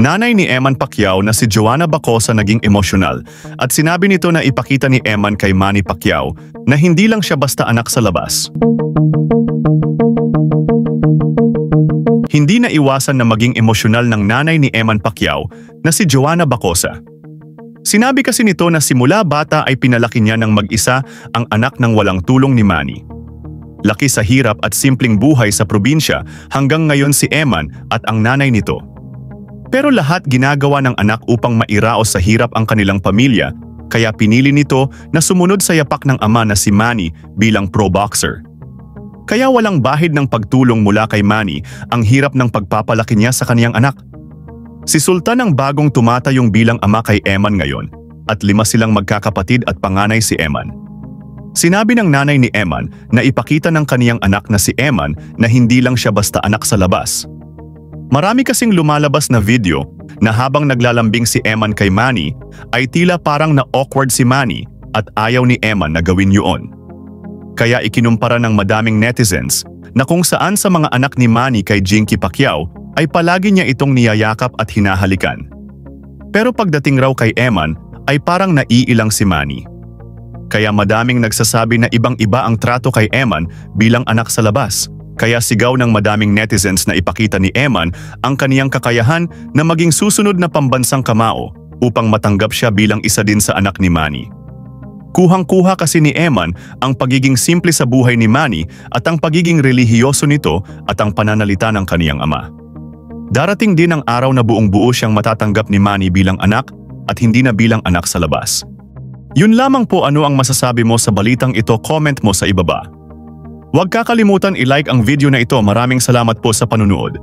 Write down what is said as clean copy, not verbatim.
Nanay ni Eman Pacquiao na si Joanna Bacosa naging emosyonal at sinabi nito na ipakita ni Eman kay Manny Pacquiao na hindi lang siya basta anak sa labas. Hindi na iwasan na maging emosyonal ng nanay ni Eman Pacquiao na si Joanna Bacosa. Sinabi kasi nito na simula bata ay pinalaki niya ng mag-isa ang anak ng walang tulong ni Manny. Laki sa hirap at simpleng buhay sa probinsya hanggang ngayon si Eman at ang nanay nito. Pero lahat ginagawa ng anak upang mairaos sa hirap ang kanilang pamilya, kaya pinili nito na sumunod sa yapak ng ama na si Manny bilang pro-boxer. Kaya walang bahid ng pagtulong mula kay Manny ang hirap ng pagpapalaki niya sa kaniyang anak. Si Sultan ang bagong tumatayong bilang ama kay Eman ngayon at 5 silang magkakapatid at panganay si Eman. Sinabi ng nanay ni Eman na ipakita ng kaniyang anak na si Eman na hindi lang siya basta anak sa labas. Marami kasing lumalabas na video na habang naglalambing si Eman kay Manny ay tila parang na-awkward si Manny at ayaw ni Eman na gawin yun. Kaya ikinumpara ng madaming netizens na kung saan sa mga anak ni Manny kay Jinky Pacquiao ay palagi niya itong niyayakap at hinahalikan. Pero pagdating raw kay Eman ay parang naiilang si Manny. Kaya madaming nagsasabi na ibang-iba ang trato kay Eman bilang anak sa labas. Kaya sigaw ng madaming netizens na ipakita ni Eman ang kaniyang kakayahan na maging susunod na pambansang kamao upang matanggap siya bilang isa din sa anak ni Manny. Kuhang-kuha kasi ni Eman ang pagiging simple sa buhay ni Manny at ang pagiging relihiyoso nito at ang pananalita ng kaniyang ama. Darating din ang araw na buong-buo siyang matatanggap ni Manny bilang anak at hindi na bilang anak sa labas. Yun lamang po, ano ang masasabi mo sa balitang ito, comment mo sa ibaba. Huwag kakalimutan i-like ang video na ito. Maraming salamat po sa panunood.